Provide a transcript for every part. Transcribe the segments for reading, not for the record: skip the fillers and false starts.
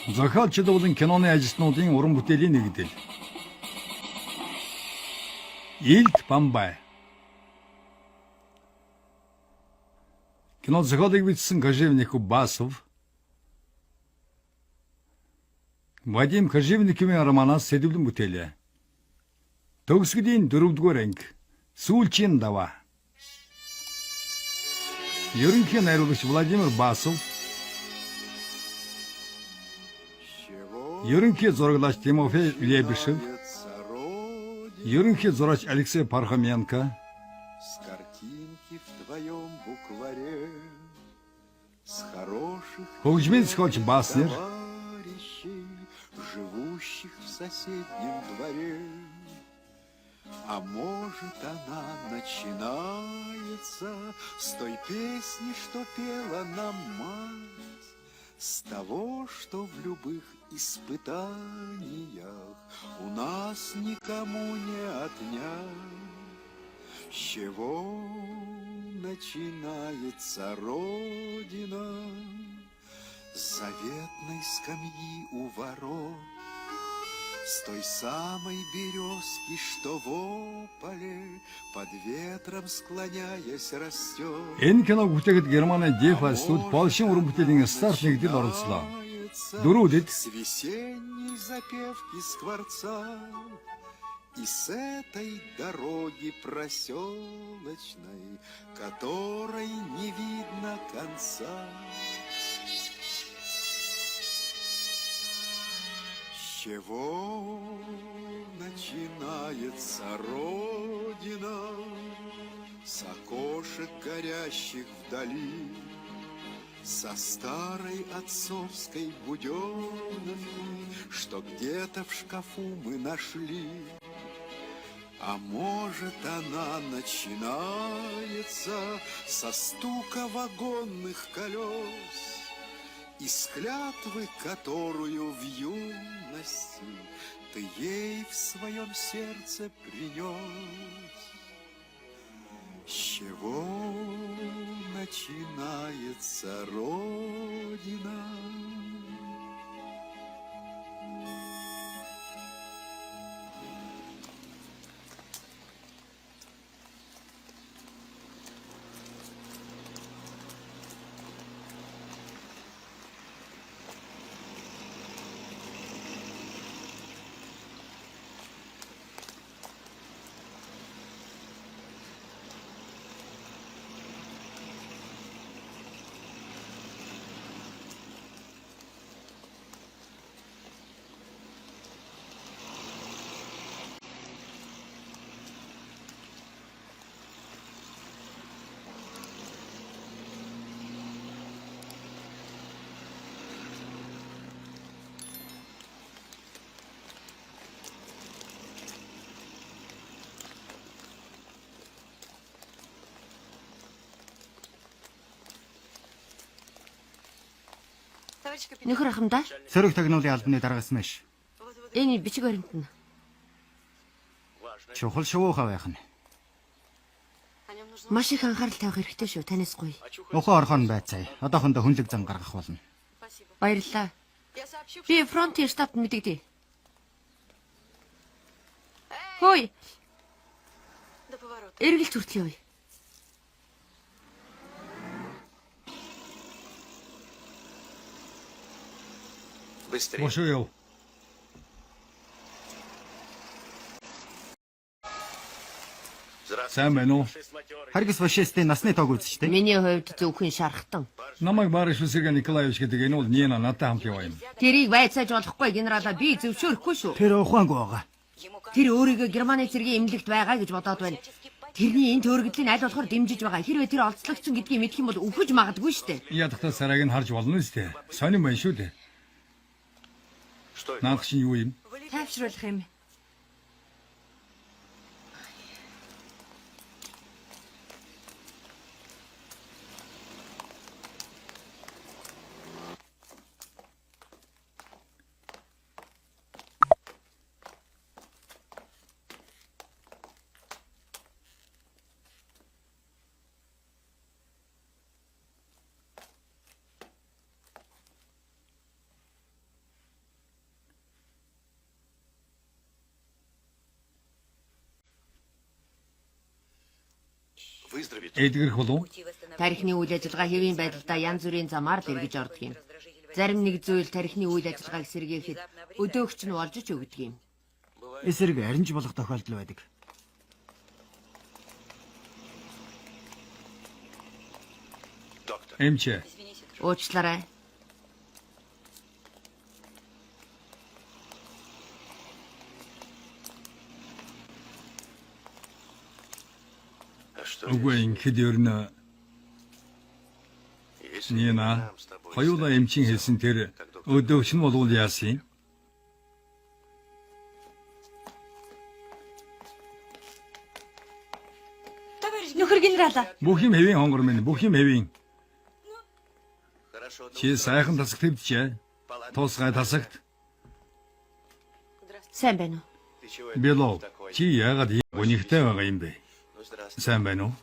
Зохиолчид болон киноны ажилтнуудын уран бүтээлийн нэгдэл. Илт Бамбай. Кино зохиолыг бичсэн Кожевников Басов. Вадим Кожевниковын романаас сэдвлэн бүтээлээ. Төгсгөлийн 4-р анги. Сүүлчийн даваа. Ерөнхий найруулагч Владимир Басов. Ерөнхий зураглаач Тимофей Лебешев. Ерөнхий зураач Алексей Пархоменко. С картинки в твоем букваре, с хороших Хөгжмийн зохиолч Баснер. товарищей, живущих в соседнем дворе. А может, она начинается с той песни, что пела нам мать, с того, что в любых испытаниях у нас никому не отнять. С чего начинается Родина? С заветной скамьи у ворот, с той самой березки, что в ополе, под ветром склоняясь растет. Энэ киног бүтээхэд Германы Дефа студ Польшийн уран бүтээлийн старт нэгдэл оролцлоо. Дөрүүдэд С весенней запевки скворца и с этой дороги проселочной, которой не видно конца. С чего начинается Родина? С окошек горящих вдали, со старой отцовской буденовки, что где-то в шкафу мы нашли. А может, она начинается со стука вагонных колес, из клятвы, которую в юности ты ей в своем сердце принес. С чего начинается Родина? Нөхөр ахмадаа. Сөрөг тагнуулын албаны дараагаас мэш. Энэ бичиг баримт нь. Чухал шувууха байх нь. Маш их анхаарал тавих хэрэгтэй шүү. Танаас гоё. Ухаан орхон байцаая. Одоохондоо хүнлэг зам гаргах болно. Баярлалаа. Би фронтын штабт мэдэгдээ. Хөөе. Эргэлж хүртэл явъя. Бошоо яв. Сайн байна уу? Харгас фашистын насны тоог үзчихтэй. Миний хувьд зөвхөн шархтан. Намайг Барышев Сергей Николаевич гэдэг энэ бол Нина надтай хамт яваа юм. Тэрийг байцааж болохгүй генералаа би зөвшөөрөхгүй шүү. Тэр ухаангүй байгаа. Тэр өөрийгөө Германы цэргийн эмнэлэгт байгаа гэж бодоод байна. Тэрний энэ төрөгдлийн аль болохоор дэмжиж байгаа. Хэрвээ тэр олцлогдсон гэдгийг мэдэх юм бол өвхөж магадгүй шүү дээ. Ядахтаа сарайг нь харж болно үстэй. Сонин байна шүү дээ. Наадах чинь юу юм? Тайвшруулах юм. эдгэрэх болов? Тархины үйл ажиллагаа хэвийн байдлаа янз бүрийн замаар л эргэж ордог юм. Зарим нэг зүйл тархины үйл ажиллагааг сэргээхэд өдөөгч нь болж ч өгдөг юм. Эсрэг аринж болох тохиолдол байдаг. Эмч, Уучлаарай. үгүй ингээд ер нь Нина, хоёулаа эмчийн хэлсэн тэр өдөөгч нь болвол яасан юм? Нөхөр генерал. Бүх юм хэвийн хонгор минь, бүх юм хэвийн. Чи сайхан тасаг твдчээ. Тусгай тасагт. Сайн байна уу? Белов, чи яагаад ийм гонигтай байгаа юм бэ? Сайн байна уу?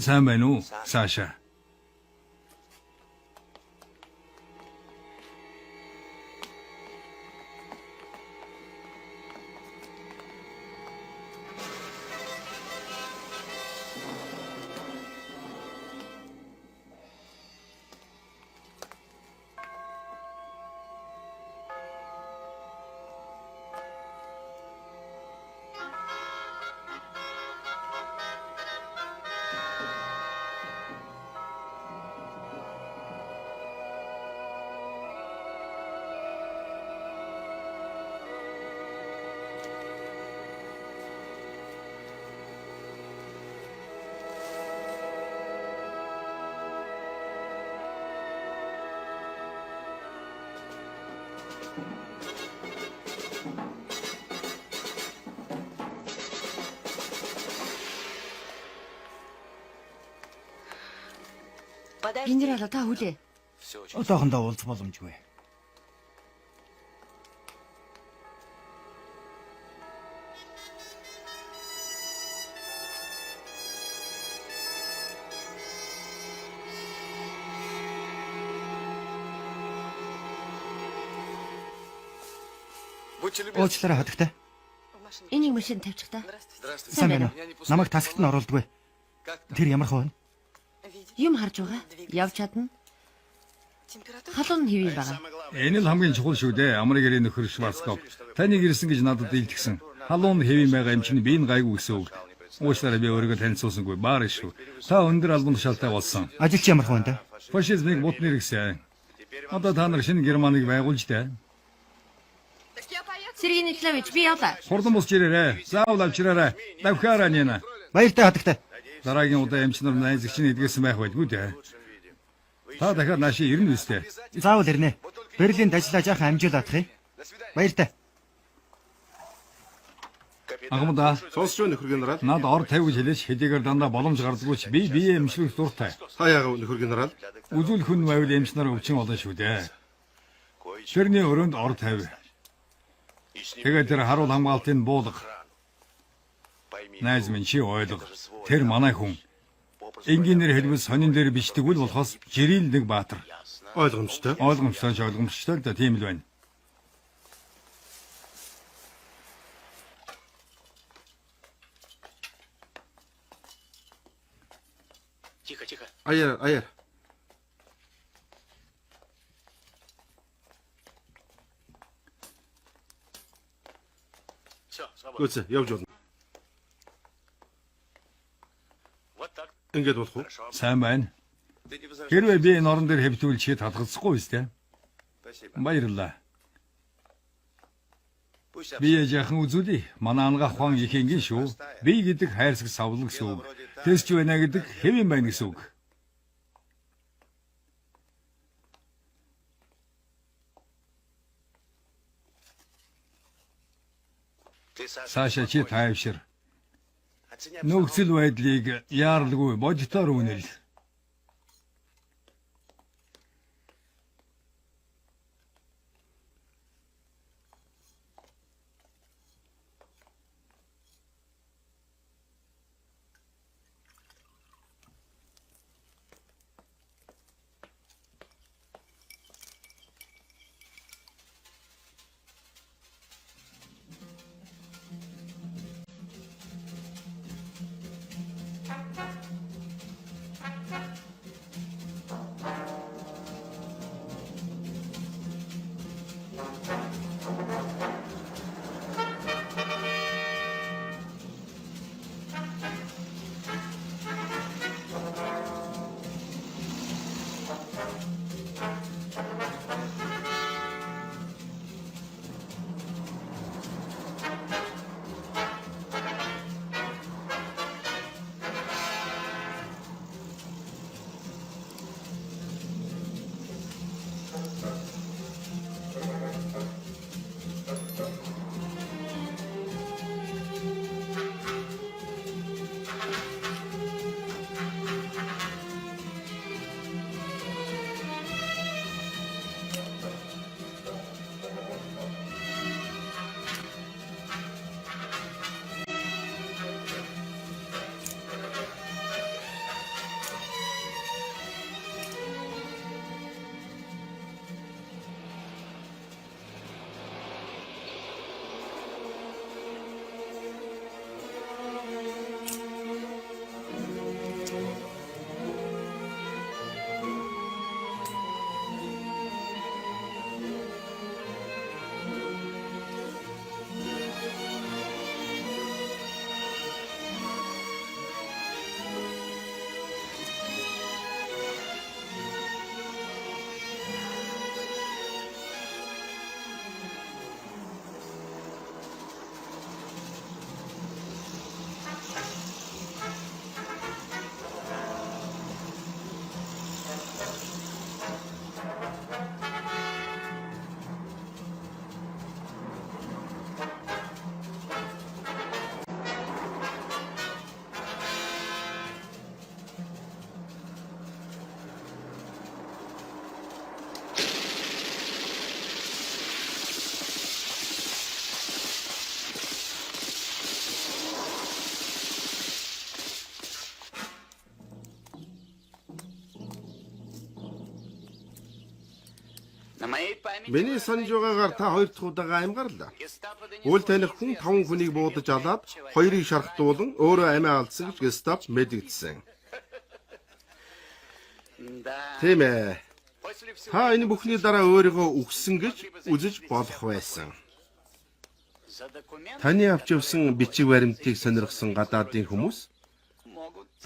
Сайн байна уу, Саша? Генерал та хүлээ. Одоохондоо уулз боломжгүй. Уучлаарай хатагтай. Энийг машин тавьчих та. Сайн байна уу? Намайг тасагт нь оруулдаггүй. Тэр ямар хөө? Юм харж байгаа. Явж чадна. Халуун хэвийн байгаа. Энэ л хамгийн чухал шүү дээ. Америкийн нөхөр Шварцкоп. Таныг ирсэн гэж надад илтгэсэн. Халуун хэвийн байгаа юм чинь би энэ гайгүй гэсэн үг. Уучлаарай би өөрийгөө танилцуулсангүй баар шүү. Та өндөр албан тушаалтай болсон. Ажилч ямар хөө энэ? Фашизмыг бут нэргсэн. Одоо та нар шинэ Германыг байгуулж дээ. Сергей Николаевич би явлаа. Хурдан босч ирээрэй. Заавал авчираарай. Давхаараа Нина. Баяртай хатагтай. Дараагийн удаа эмч нар найзагч нь эдгэсэн байх байдгүй дээ. Та дахиад нааши ирнэ үстэй. Заавал ирнэ. Берлинд ажиллаж яхаа амжуулах юм. Баяртай. Агамда Сонсч байна нөхөр генерал. над ор тавь гэж хэлэж хэдийгээр дандаа боломж гардаггүй ч би бие эмчлэх дуртай. Та яагаад нөхөр генерал? Үзүүл хүн байвал эмч нар өвчин олон шүү дээ. Тэрний өрөөнд ор тавь. Тэгээд тэр харуул хамгаалтын буулга. Найз минь чи ойлго. Тэр манай хүн. Энгийнээр хэлбэл сонин дээр бичдэг үл болохоос жирил нэг баатар. Ойлгомжтой. Ойлгомжтой л да тийм л байна. Аяар. Үгүй явж болно. Ингээд болох уу? Сайн байна. Хэрвээ би энэ орон дээр хэвтүүл чи татгалзахгүй үстэй. Баярлалаа. Би яахан үзүүлээ. Манай ангаах хаан их энгийн шүү. Би гэдэг хайрсаг савлаг гэсэн үг. Тэсч байна гэдэг хэвэн байна гэсэн үг. Саша чи тайвшир. Нөхцөл байдлыг яаралгүй бодитоор үнэл. Миний санаж байгаагаар та хоёр дахь удаага амьгарлаа. Үйл таних хүн 5 хүнийг буудаж алаад хоёрыг шархтуулан өөрөө амиа алдсан гэж гестап мэдэгдсэн. Тийм ээ. Та энэ бүхний дараа өөрийгөө үгсэн гэж үзэж болох байсан. Таны авч явсан бичиг баримтыг сонирхсан гадаадын хүмүүс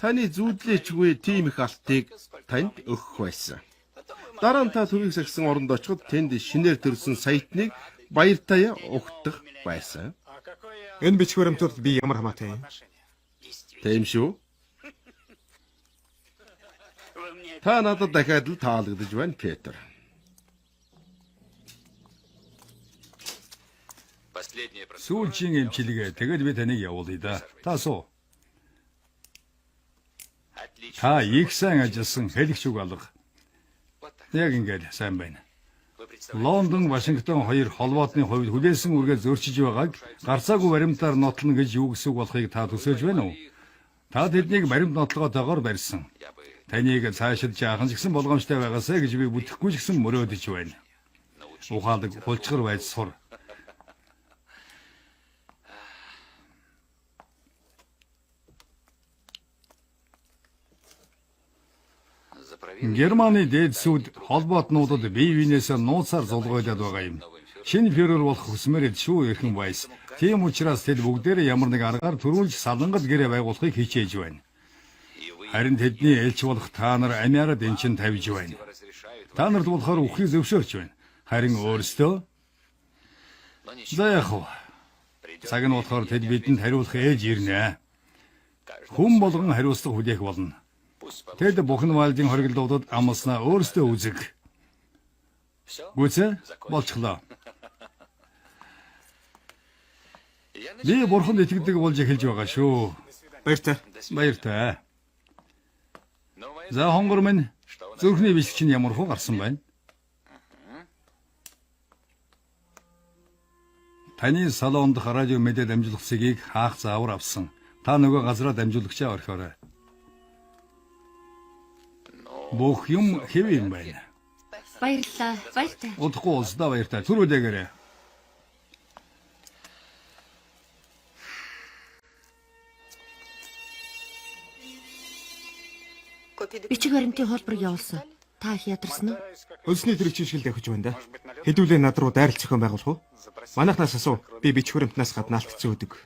таны зүүдлээчгүй тийм их алтыг танд өгөх байсан. Дараа нь та төвийг сахисан оронд очиход тэнд шинээр төрсөн саятныг баяртаа угтах байсан. Энэ бичиг баримтууд би ямар хамаатай юм? Тийм шүү. Та надад дахиад л таалагдж байна, Петр. Сүүлчийн эмчилгээ тэгээд би таныг явуулъя да. Та суу. Та их сайн ажилласан хэлэгч үг алга. Яг ингээд сайн байна. Лондон, Вашингтон хоёр холбоотны хувьд хүлээсэн үргээ зөрчиж байгааг гарцаагүй баримтаар нотлно гэж юу гэсэн үг болохыг та төсөөлж байна уу? Та тэднийг баримт нотлогоотойгоор барьсан. Таныг цаашид жаахан ч гэсэн болгоомжтой байгаасаа гэж би бүтэхгүй ч гэсэн мөрөөдөж байна. Ухаалаг хулчгар байж сур. Германы дээд сүд холбоотнуудад бие биенээсээ нууцаар зулгойлоод байгаа юм. Шинэ фюрер болох хүсмээр шүү эрхэн байс. Тийм учраас тэд бүгдээрээ ямар нэг аргаар төрүүлж салангал гэрээ байгуулахыг хичээж байна. Харин тэдний ээлж болох та нар амиараад эн чин тавьж байна. Та нарт болохоор үхийг зөвшөөрч байна. Харин өөрсдөө за яг уу. Цаг нь болохоор тэд бидэнд хариулах ээж ирнэ. Хүн болгон хариуцлага хүлээх болно. Тэд Бухенвальдын хоригдлуудад амлснаа өөрсдөө үзэг. Гүцээ болчихлоо. Би бурханд итгэдэг болж эхэлж байгаа шүү. Баяртай. Баяртай. За хонгор минь зүрхний бичлэг чинь ямар хуу гарсан байна? Таны салонд радио мэдээ дамжуулах цэгийг хаах заавар авсан. Та нөгөө газараа дамжуулагчаа орхиорой. Бүх юм хэвээ юм байна. Баярлалаа. Баяртай. Удахгүй улсдаа баяртай. Түрүүлээгээрэй. Бичиг баримтын хөлбөрийг явуулсан. Та их ядарсан уу? Өлсний төрөг чишгэлд явж байна да. Хэдүүлээ над руу дайралт зохион байгуулах уу? Манайхнаас асуу. Би бичиг баримтнаас гадна алдчихсан өдөг.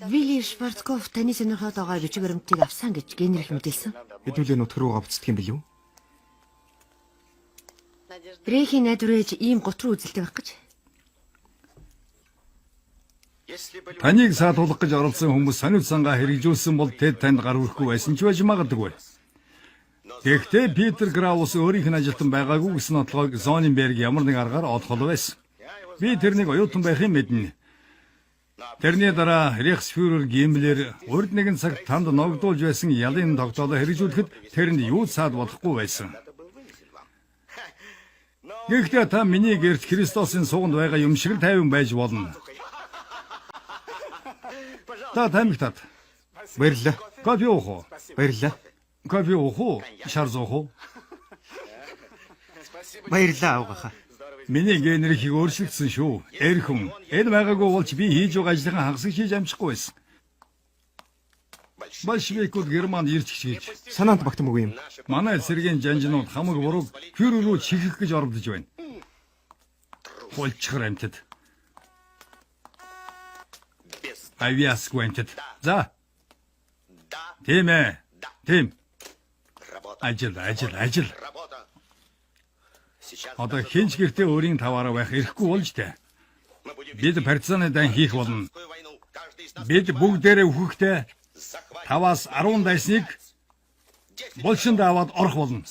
Вилли Шварцкопф таны сонирхоод байгаа бичиг баримтыг авсан гэж генерих мэдээлсэн. Хэдүүлээ нутг руугаа буцдаг юм билүү? Брэхийн найдварж ийм гут руу үзэлтэй байх гэж. Таныг саатуулах гэж оролцсон хүмүүс сониуд сангаа хэрэгжүүлсэн бол тэд танд гар хүрэхгүй байсан ч байж магадгүй. Тэгэхдээ Питер Граус өөрийнх нь ажилтан байгаагүй гэсэн нотлогыг Зоненберг ямар нэг аргаар олохол байсан. Би тэрнийг оюутан байхын мэднэ. Тэрний дараа Рейхсфюрер Гиммлер урд нэгэн цаг танд ногдуулж байсан ялын тогтоолоо хэрэгжүүлэхэд тэрэнд юу цаад болохгүй байсан. Гэхдээ та миний гэрт Христосын сууганд байгаа юм шиг л тайван байж болно. Та тамигтаад. Баярлалаа. Кофе уух уу? Баярлалаа. Кофе уух уу? Шар зуух уу? Баярлалаа авгаахаа. Миний генерихийг өөрчлөгдсөн шүү. Эрхэн. Энэ байгаагүй болж би хийж байгаа ажлынхаа хагасыг хийж амжихгүй байсан. Большевикууд Германд ирж гэж Санаанд багтамгүй юм. манай цэргийн жанжнууд хамаг буруу фюрер рүү чихэх гэж оролдож байна. Хулчгар амтд. Авиасгүй амтд. За. Тийм ээ. Тийм. Ажил. Одоо хинч гэртээ өөрийн таваараа байх эрэхгүй болж тээ. Бид партизаны дан хийх болно. Бид бүгдээрээ үхэхдээ 5-10 дайсныг булшинд аваад орох болно.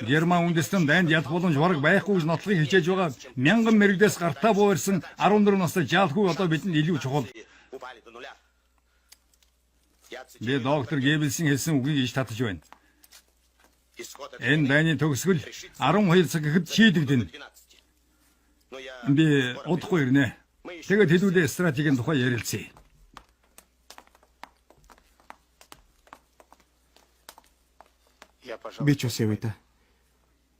Герман үндэстэн дайнд ядах боломж бараг байхгүй гэж нотлохыг хичээж байгаа 1000 мэрэгдээс гартаа буурсан 14 настай жаалхүү одоо бидэнд илүү чухал. Би доктор Геббельсийн хэлсэн үгийг иш татаж байна. Энэ дайны төгсгөл 12 цаг гэхэд шийдэгдэнэ. Би удахгүй ирнэ. Тэгээд хэдүүлээ стратегийн тухай ярилцъя. Би ч бас явъя да.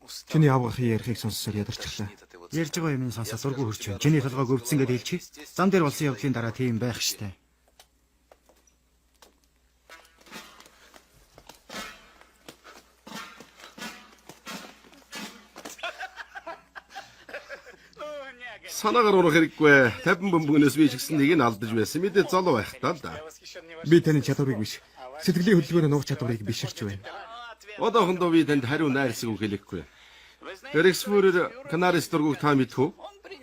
Чиний авгахын ярихыг сонссоор ядарчлаа. Ярьж байгаа юмны сонсоод дургүй хөрч байна. Чиний толгойг өвдсөн гэдээ хэлчихье. Зам дээр болсон явдлын дараа тийм байх штэ. Санаагаар урах хэрэггүй. 50 бөмбөгнөөс би ч гэсэн нэг нь алдаж байсан. Мэдээ золоо байх таа л да. Би таны чадварыг биш. Сэтгэлийн хөдөлгөөний нуух чадварыг биширч байна. Одоохондоо би танд хариу найрсаг үг хэлэхгүй. Эрексфүрер Канарис дургуг та мэдхүү?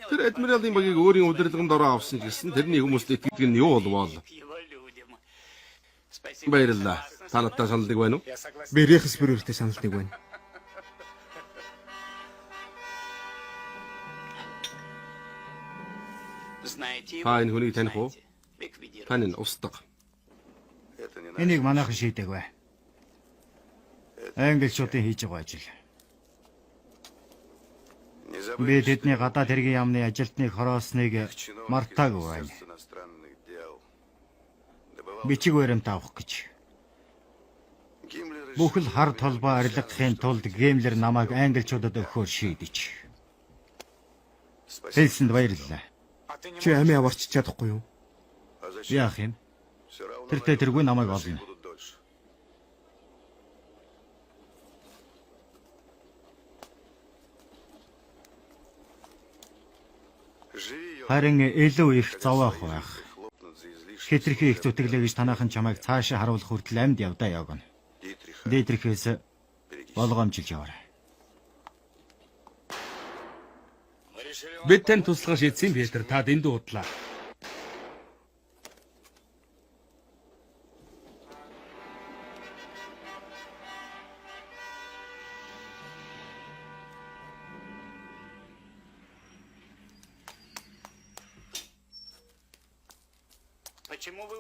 Тэр адмиралын багийг өөрийн удирдлаганд ороо авсан гэсэн тэрний хүмүүст итгэдэг нь юу болов? Баярлалаа. Та надтай саналдаг байна уу? Би Рехсбюрертэй саналдаг байна. Та энэ хүнийг таних уу? Тань нь устдаг. Энийг манайхан шийдэг бай. Англичуудын хийж байгаа ажил. Би тэдний гадаад хэргийн яамны ажилтныг хороосныг мартаагүй байна. Бичиг баримт авах гэж. Бүхэл хар толбоо арилгахын тулд Гемлер намайг англичуудад өгөхөөр шийдэж. Хэлсэнд баярлалаа. Чи амиа аварч чадахгүй юу? Яах юм? Тэртээ тэргүй намайг олно. Харин илүү их зовоох байх. Хитрхи их зүтгэлээ гэж танаахан чамайг цаашаа харуулах хүртэл амьд явдаа явна. Дээдрихээс болгоомжилж яваарай. Бид тань туслахаар шийдсэн Петр. Та дэндүү удлаа.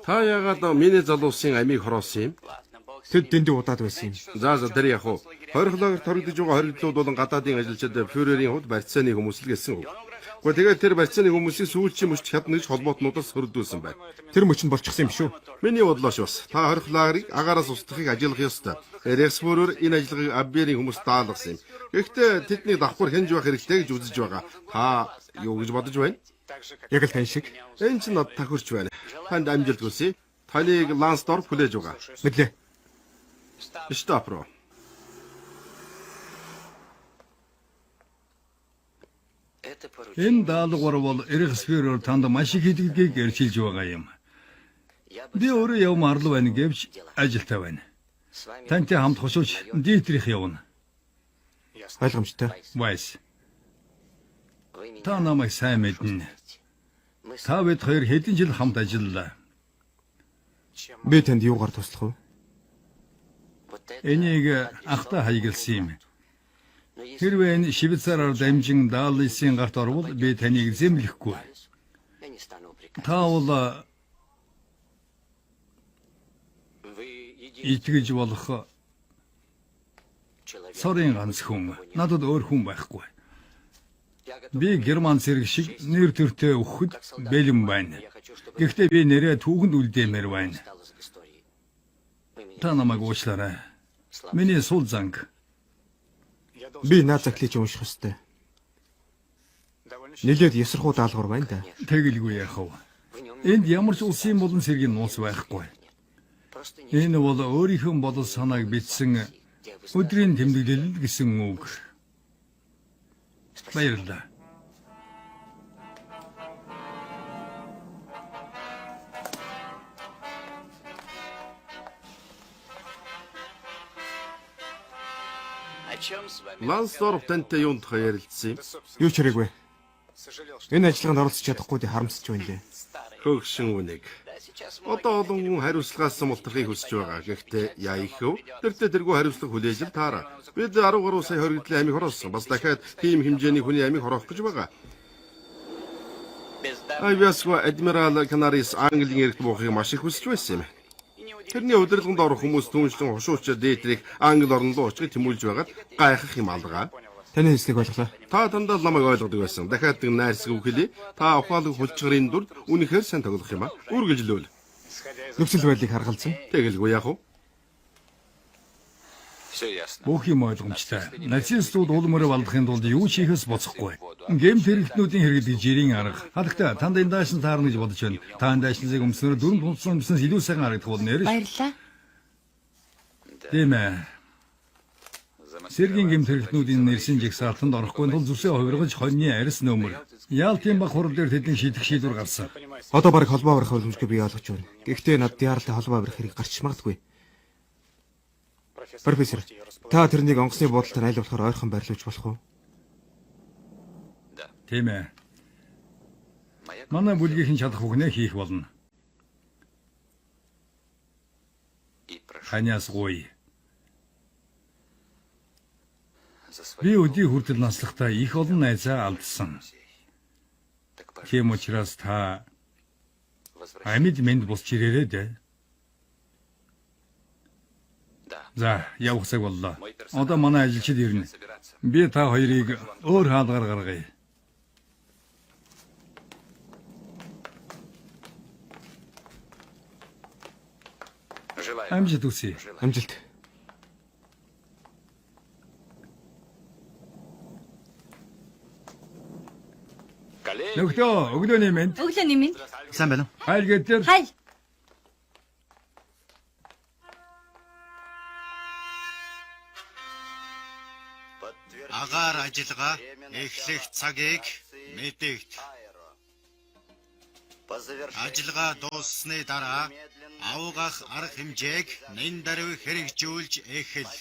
Та яагаад миний залуусын амийг хороосон юм? Тэд дэндүү удаад байсан юм. За тэр яг уу. Хорихлоор торгидж байгаа хоригдлууд болон гадаадын ажилчид фюрерийн хувьд барьцааны хүмүүс л гэсэн үг. Гэхдээ тэгээд тэр барьцааны хүмүүсийн сүүлчийн мөчт хятнаж холбоотнуудаас хөрдүүлсэн байна. Тэр мөч нь болчихсон юм шүү. Миний бодлоош бас та хорихлаарыг агаараас устгахыг ажиглах ёстой. Рексфүрер энэ ажлыг Абберийн хүмүүс даалгасан юм. Гэхдээ тэдний давхар хянж байх хэрэгтэй гэж үзэж байгаа. Та юу гэж бодож байна? Яг л тань шиг. Энэ ч над тахирч байна. Танд амжилт хүсье. Таныг Лансдорф хүлээж байгаа. Мэдлээ. Штапро. Энэ даалгавар бол Эрексфюрер танд маш их хэдгэлгийг эрчилж байгаа юм. Би өөрөө явмаар л байна гэвч ажилтаа байна. Тантай хамт хошууч Дитрих явна. Ойлгомжтой. Вайс. Та намайг сайн мэднэ. Та бид хоёр хэдэн жил хамт ажиллалаа. Би танд юугаар туслах вэ? Энийг ахта хаягдсан юм. Хэрвээ энэ Швейцараар дамжин Даллисын гарт орвол би таныг зэмлэхгүй. Та бол итгэж болох сорын ганц хүн. Надад өөр хүн байхгүй. Би Герман цэрэг шиг нэр төртөө өгөхөд бэлэн байна. Гэхдээ би нэрээ түүхэнд үлдээмээр байна. Та намайг уучлаарай. Миний сул занг. Би наад заглиж унших ёстой. Нилээд ясрахуу даалгавар байна да. Тэгэлгүй яах вэ? Энд ямар ч улсын болон цэргийн нууц байхгүй. Энэ бол өөрийнхөө бодол санааг бичсэн өдрийн тэмдэглэл гэсэн үг. Баярлалаа. Лансдорф тантай юунд ярилцсан юм? Юу ч хэрэггүй. Энэ ажиллагаанд оролцож чадахгүйд харамсаж байна лээ. Хөгшин үнэг. Одоо олон хүн хариуцлагаас мултрахыг хүсэж байгаа. Гэхдээ яа ихв? Тэртээ тэргүй хариуцлага хүлээж л таараа. Бид 13 сая хоригдлын амийг хороосон. Бас дахиад тийм хэмжээний хүний амийг хороох гэж байгаа. Айвясва адмирал Канарис Английн эрэгт буухыг маш их хүсэж байсан юм. Тэрний удирдлаганд орох хүмүүс түншлэн хошууч Дээтрийг Англи орн руу очихыг тэмүүлж байгаад гайхах юм алгаа. Таны хэлснийг ойлголоо. Та дандаа намайг ойлгодог байсан. Дахиад нэг найрсаг үг хэлье. Та ухаалаг хулчгарын дүрд үнэхээр сайн тоглох юм аа. Үргэлжлүүл. Нөхцөл байдлыг харгалзан. Тэгэлгүй яах вэ? Бүх юм ойлгомжтой. Нацистууд улмөрөө балдахын тулд юу ч хийхээс боцохгүй. Гэмт хэрэгтнүүдийн хэрэглэж жирийн арга. Хадагта танд энэ даашин таарна гэж бодож байна. Та энэ даашиныг өмснөр дөрөв тунцсан өмснөөс илүү сайхан харагдах болно нэрш. Баярлалаа. Тийм ээ. Сэргийн гэмт хэрэгтнүүдийн нэршин жигсаалтанд орохгүй тул зүсээ хувиргаж хоньны арьс нөмөр. Яалтын баг хурал дээр тэдний шийдэх шийдвэр гарсан. Одоо баг холбоо барих боломжгүй би ойлгож байна. Гэхдээ над яаралтай холбоо барих хэрэг гарч магадгүй. Профессор, та тэрнийг онгоцны буудалтаар аль болохоор ойрхон байрлуулж болох уу? Тийм ээ. Манай бүлгийн чадах бүхнээ хийх болно. Ханиас гуй. Би өдий хүртэл наслахтаа их олон найзаа алдсан. Тийм учраас та амьд мэнд босч ирээрэй дээ. За, явах цаг боллоо. Одоо манай ажилчид ирнэ. Би та хоёрыг өөр хаалгаар гаргая. Амжилт хүсье. Амжилт. Нөхдөө, өглөөний мэнд. Өглөө нэмэн. Сайн байна уу? Хайл гэдэр. Хайл. Агаар ажиллагаа эхлэх цагийг мэдэгт. Ажиллагаа дууссаны дараа авгах арга хэмжээг нэн даруй хэрэгжүүлж эхэл.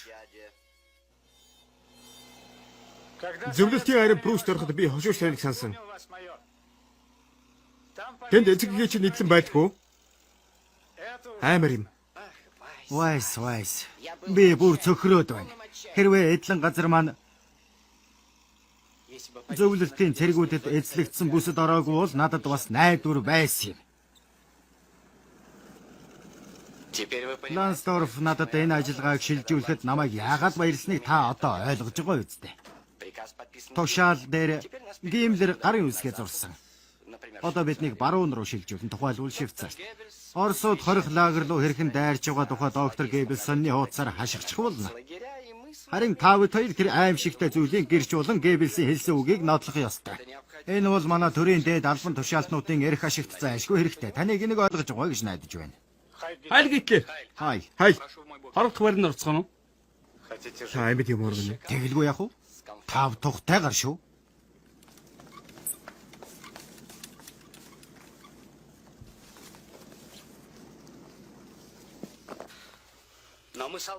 Зөвлөлтийн арай Брюс дөрөхөд би хошууш таныг сансан. Тэнд эцэггээ чи нийтлэн байлгүй. Аймар юм. Вайс. Би бүр цөхрөөд байна. Хэрвээ эдлэн газар маань зөвлөлтийн цэргүүдэд эзлэгдсэн бүсэд ороогүй бол надад бас найдвар байсан юм. Лансдорф надад энэ ажиллагааг шилжүүлэхэд намайг яагаад баярлсныг та одоо ойлгож байгаа үстэй. Тушаал дээр Гиммлер гарын үсгээ зурсан. Одоо биднийг баруун руу шилжүүлэн тухайлбал Швейцарт. Оросууд хорих лагер руу хэрхэн дайрч байгаа тухай доктор Геббельсонны хуудасаар хашгирч болно. Харин тавд хоёр тэр аимшигтай зүйлийг гэрч болон Геббельсийн хэлсэн үгийг нотлох ёстой. Энэ бол манай төрийн дээд албан тушаалтнуудын эрх ашигт зайлшгүй хэрэгтэй. Таныг энийг ойлгож байгаа гэж найдаж байна. Хайл гэтлээ. Хай. Хорогдох барин орцгоно. Та амьд юм уу гэнэ? Тэгэлгүй яах вэ? Тав тухтайгаар шүү.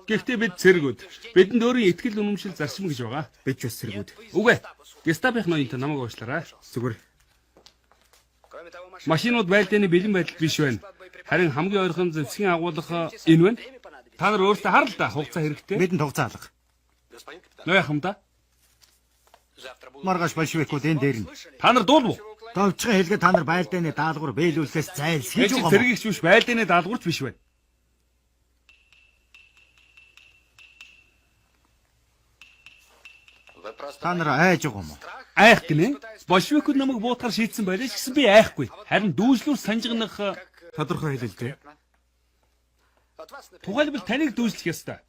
Гэхдээ бид цэргүүд бидэнд өөрийн ихтгэл үнэмшил зарчим гэж байгаа. Бид ч бас сэргүүд. Үгүй. Гестапийн ноёнтой намайг уучлаарай. Зүгээр. Машинууд байлдааны бэлэн байдал биш байна. Харин хамгийн ойрхон зэвсгийн агуулга энэ байна. Та нар өөрсдөө хар л да хугацаа хэрэгтэй. Бидэнд хугацаа алга. Нөө яхам да. Маргааш большевикууд энэ дээр нь. Та нар дуулав уу? Товчхон хэлгээд та нар байлдааны даалгавар биелүүлэхээс зайлсхийж Эцэг байгаа юм. цэргийгч биш байлдааны даалгаварч биш байна. Та нар айж байгаа юм уу? Айх гинэ. Большевикууд намайг буутахаар шийдсэн байлаа ч гэсэн би айхгүй. Харин дүүжлүүр санжигнах Тодорхой хэлэлтэй. тухайлбал таныг дүүжлэх ёстой.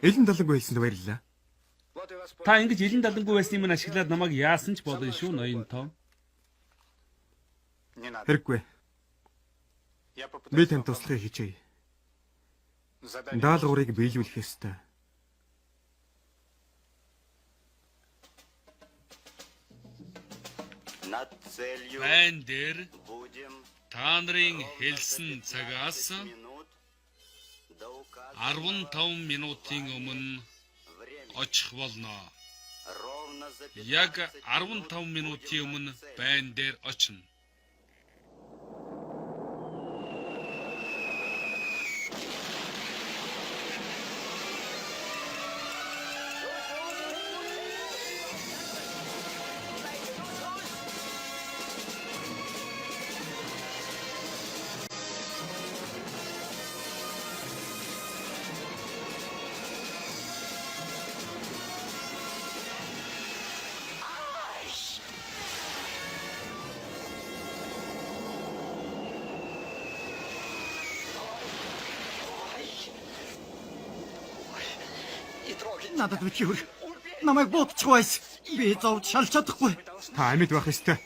Элен далангүй хэлсэнд баярлалаа. Та ингэж илэн далангүй байсны минь ашиглаад намайг яасан ч болно шүү ноён том. Хэрэггүй. Би танд туслахыг хичээе. Даалгаврыг биелүүлэх ёстой. Байн дээр та нарын хэлсэн цагаас 15 минутын өмнө очих болно. Яг 15 минутын өмнө байн дээр очино. Надад битгий хөр. Намайг буутчих Вайс. Би зовж шалж чадахгүй. Та амьд байх ёстой.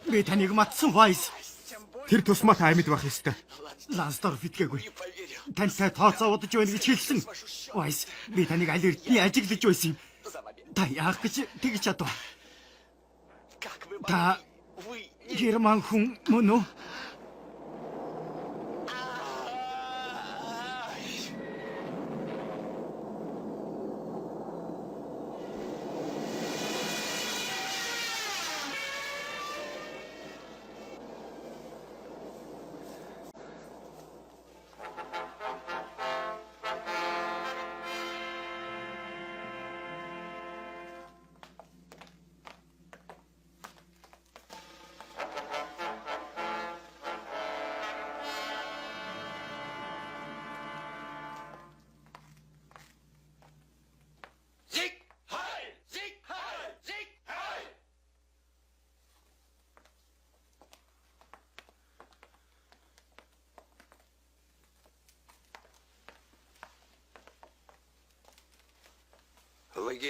Би таныг матсан Вайс. Тэр тусмаа та амьд байх ёстой. Лансдорф итгээгүй. Тантай тооцоо удаж байна гэж хэлсэн. Вайс, би таныг аль эрдний ажиглаж байсан юм. Та яах гэж тэгж чадав? Та герман хүн мөн үү?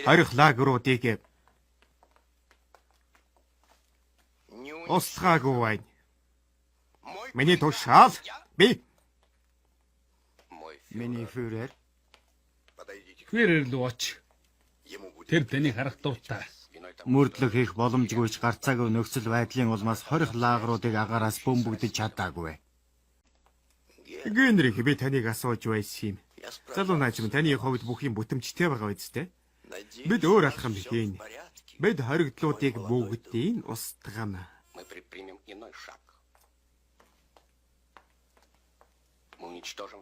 Хорих лагеруудыг устгаагүй байна. Миний тушаал би Миний фюрер. Фэрэр л ууч. Тэр тэнийг харах дуртай. Мөрдлөг хийх боломжгүйч гарцаагүй нөхцөл байдлын улмаас хорих лагеруудыг агаараас бөмбөгдөж чадаагүй. Генрих би таныг асууж байсан юм. Залуу наажим таны хувьд бүх юм бүтэмжтэй байгаа үсттэй. Бид өөр алхам хийн. Бид хоригдлуудыг бүгдийг устгана.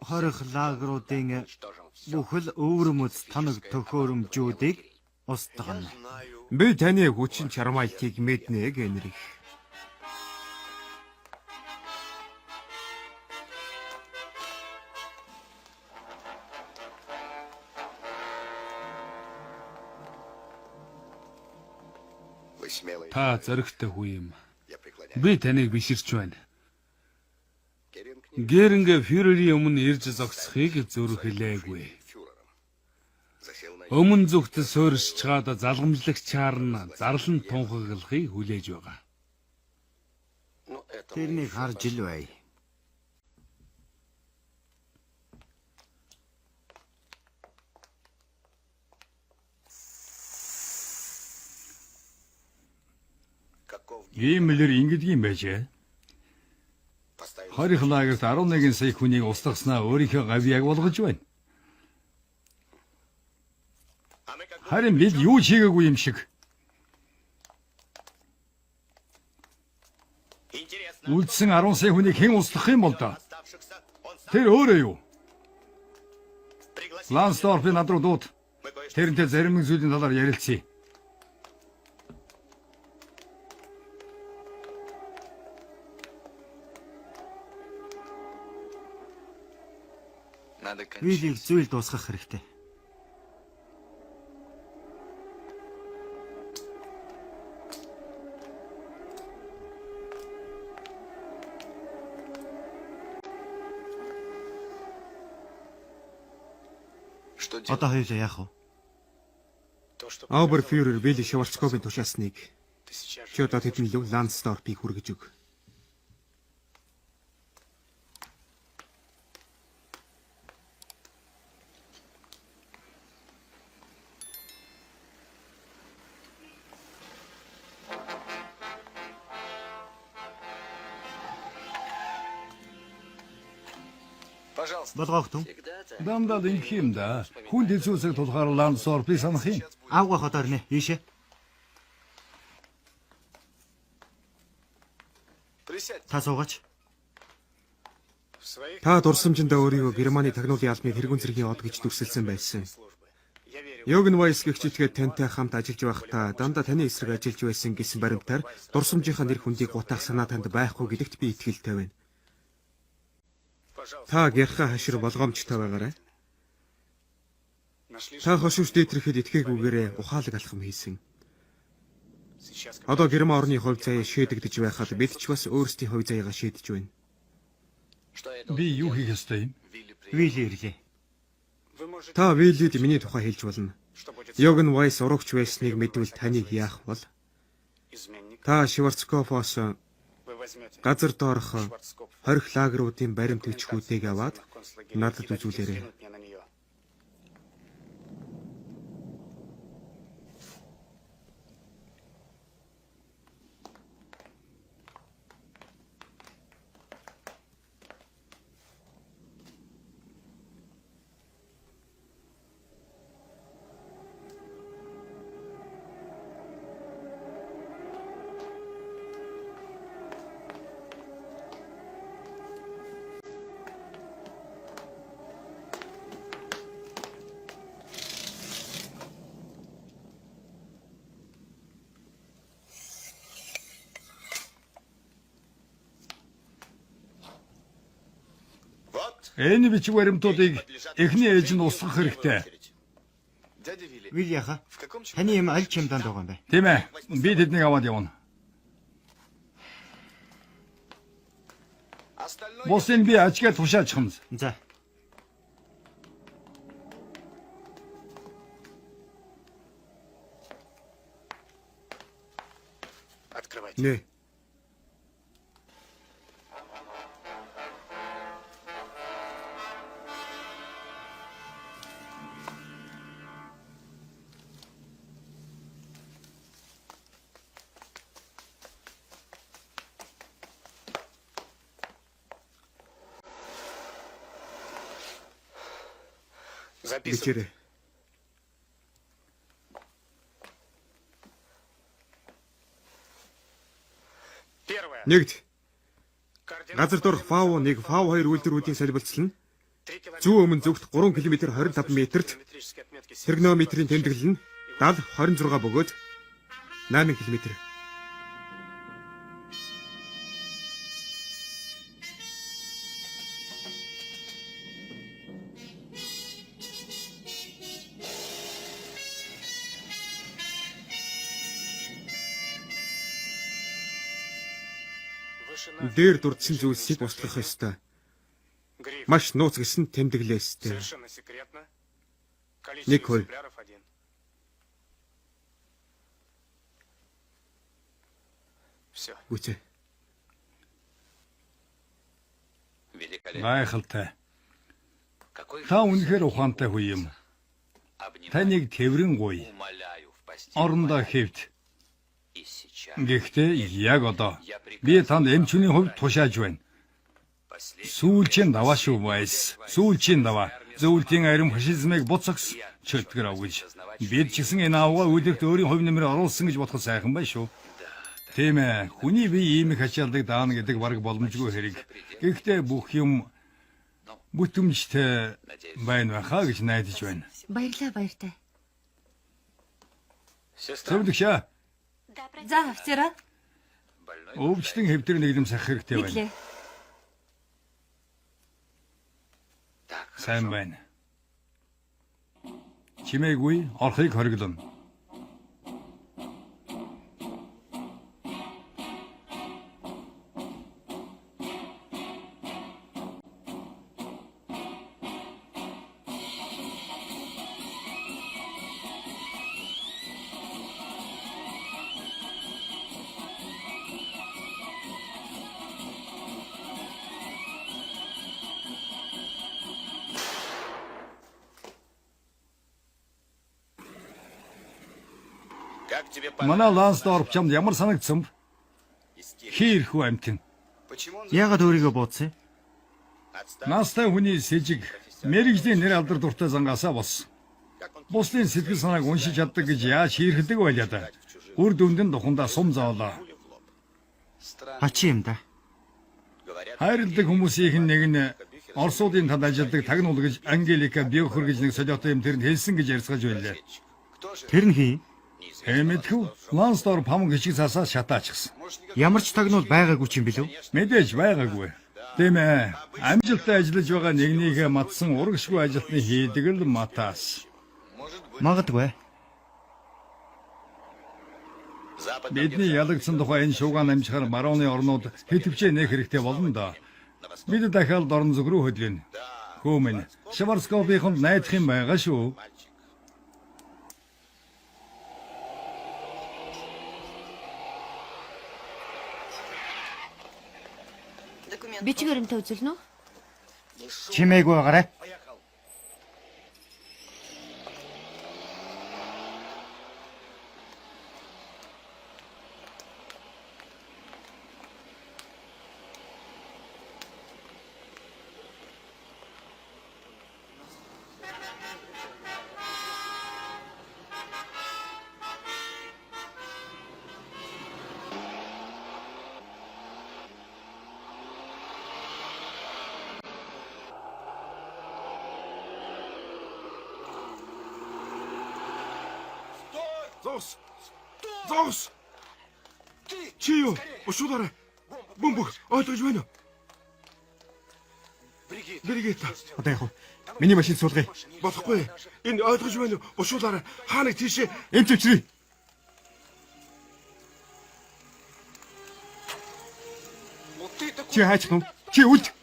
Хорих лагеруудын бүхэл өвөрмөц танаг төхөөрөмжүүдийг устгана. Би таны хүчин чармаалтыг мэднэ, Генрих. Та зоригтой хүү юм. Би таныг биширч байна. Геринг фюрерийн өмнө ирж зогсохыг зөрөх хэлээгүй. Өмнө зүгт суурьж чад залгамжлагчаар нь зарлан тунхаглахыг хүлээж байгаа. Тэрнийг харж ил бай. Ийм мэлэр ингэдэг юм байжээ. Хорих лагерт 11 сая хүнийг устгаснаа өөрийнхөө гавьяаг болгож байна. Харин бид юу ч хийгээгүй юм шиг. Үлдсэн 10 сая хүнийг хэн устгах юм бол да? Тэр өөрөө юу? Лансдорфын над руу дууд. Тэрнтэй зарим нэг зүйлийн талаар ярилцъя. Вилийг зүйл дуусгах хэрэгтэй. Одоо хоёулаа яах вэ? Оберфюрер Вилли Шварцковын тушаасныг чи одоо тэдний лүг Лансдорфыг хүргэж өг. Болгоох түн. Дандаа л ингэх юм да. Хүн дэцүүсэг тулгаар Лансдорфыг санах юм. Аавга хотоор нэ. Ийшээ. Та суугач. Та дурсамжиндаа өөрийгөө Германы тагнуулын албаны тэргуун цэргийн од гэж дүрсэлсэн байсан. Йоген Вайс гэгчилгээд тантай хамт ажиллаж байхдаа дандаа таны эсрэг ажиллаж байсан гэсэн баримтаар дурсамжийнхаа нэр хүндийг гутаах санаа танд байхгүй гэдэгт би итгэлтэй байна. Та гэрхэ хашир болгоомжтой байгаарай. Та хошууш дээтрхэд итгээгүйгээрээ ухаалаг алхам хийсэн. Одоо Герман орны хувь заяа шийдэгдэж байхад бид ч бас өөрсдийн хувь заяагаа шийдэж байна. Би юу хийх ёстой юм? Вилли ирлээ. Та Виллид миний тухай хэлж болно. Йоган Вайс урагч байсныг мэдвэл таныг яах бол? Та Шварцкопоос газар доорх хорих лагеруудын баримт бичгүүдийг аваад надад үзүүлээрэй. Энэ бичиг баримтуудыг эхний ээж нь устгах хэрэгтэй. Вильяха. Таны юм аль чимданд байгаа юм бэ? Тийм ээ. Би тэднийг аваад явна. Босыг би ажгаа тушаачихна. За. Нэ. Бичээрэй. Нэгд. Газар дор фав 1, фав 2 үйлдвэрүүдийн солилцол нь зүүн өмнө зүгт 3 км 25 м-т тригонометрийн тэмдэглэл нь 70 26 бөгөөд 8 км. Дээр дурдсан зүйлсийг устгах ёстой. Маш нууц гэсэн тэмдэглээстэй. 1 2. Үгүй. Гайхалтай. Та үнэхээр ухаантай хүү юм. Таныг тэврэн гуй. Орондоо хэвд. Гэхдээ яг одоо би танд эмчүний хувьд тушааж байна. Сүүлчийн даваа шүү Вайс. Сүүлчийн даваа. Зөвлөлтийн арим фашизмыг буцагс чөлтгөр авгиж. Бид ч гэсэн энэ авгаа үлэгт өөрийн хувь нэмрээ оруулсан гэж бодох сайхан бай шүү. Тийм ээ. Хүний бие ийм их ачаалдаг даана гэдэг бараг боломжгүй хэрэг. Гэхдээ бүх юм бүтэмжтэй байна байхаа гэж найдаж байна. Баярлаа баяртай. Зөвлөгчөө. За офицераа. Өвчтөн хэвтэр нэгдэм сах хэрэгтэй байна. Сайн байна. Чимээгүй орхыг хориглоно. Манай Лансдорф чамд ямар санагдсан бэ? Хийрхүү амтэн. Яагаад өөрийгөө буудсан? Настай хүний сэжиг мэрэгжлийн нэр алдар дуртай зангаасаа болсон. Буслын сэтгэл санааг уншиж чаддаг гэж яаж хийрхдэг байлаа да. Үр дүндэн духандаа сум заалаа. Ачи юм да. Хайрладаг хүмүүсийн нэг нь Оросуудын танд ажилладаг тагнуул гэж Ангелика Биохор гэж нэг солиотой юм тэрэнд хэлсэн гэж ярьцгааж байлаа. Тэр нь хий? Мэдгүй Лансдорф хамаг хичиг цаасаа шатаачихсан. Ямар ч тагнуул байгаагүй ч юм билүү? Мэдээж байгаагүй. Тийм ээ. Амжилттай ажиллаж байгаа нэгнийхээ матсан урагшгүй ажилтны хийдэг л матаас. Магадгүй. Бидний ялагдсан тухай энэ шуугаан амжихаар барууны орнууд хэтвчээ нээх хэрэгтэй болно да. Бид дахиад орон зүг рүү хөдлөнө. Хөөмөн Шварцкопийн найдах юм байгаа шүү. Бичгээр нь үзүүлнэ үү? Чимээгүй байгаарай. Зогс. Зогс. Чи юу? Ушуулаарай. Бөмбөг ойлгож байна уу? Бригитта. Одоо яг миний машин суулгая. Болохгүй. Энэ ойлгож байна уу? Ушуулаарай. Хааныг тийшээ. Энд чичрээ. Чи хаач нү? Чи үлд.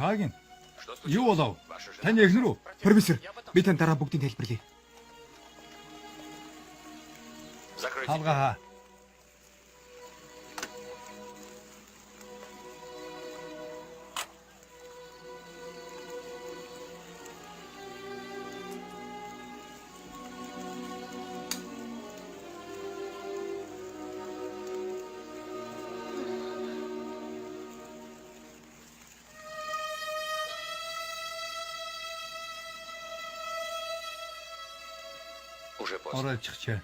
Хагийн. Юу болов? Таны эхнэр үү? Профессор, би тань дараа бүгдийг тайлбарлая. Халгаа. Орой чихчээ.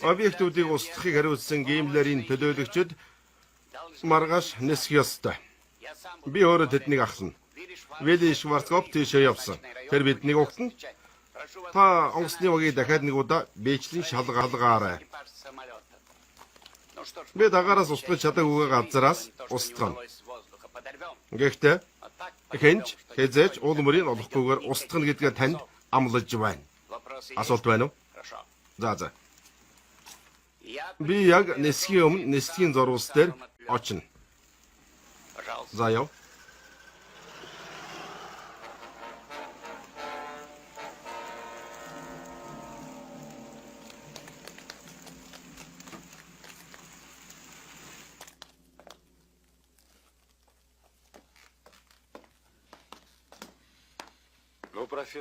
Объектуудыг устгахыг хариуцсан геймлэрийн төлөөлөгчд маргааш нисэх ёстой. Би өөрөө тэднийг ахлана. Вели Шварцкоп тийшээ явсан. Тэр биднийг угтана. Та онгоцны вагийг дахиад нэг удаа бээчлийн шалгaalгаарай. Би дагаараас устгаж чадаагүй газараас устгана. Гэхдээ хэнч хэзээч уул мөрийг олохгүйгээр устгана гэдгээ танд амлаж байна. Асуулт байна уу? За. Би яг нисхийн өмнө нисхийн зурвас дээр очино. За яв.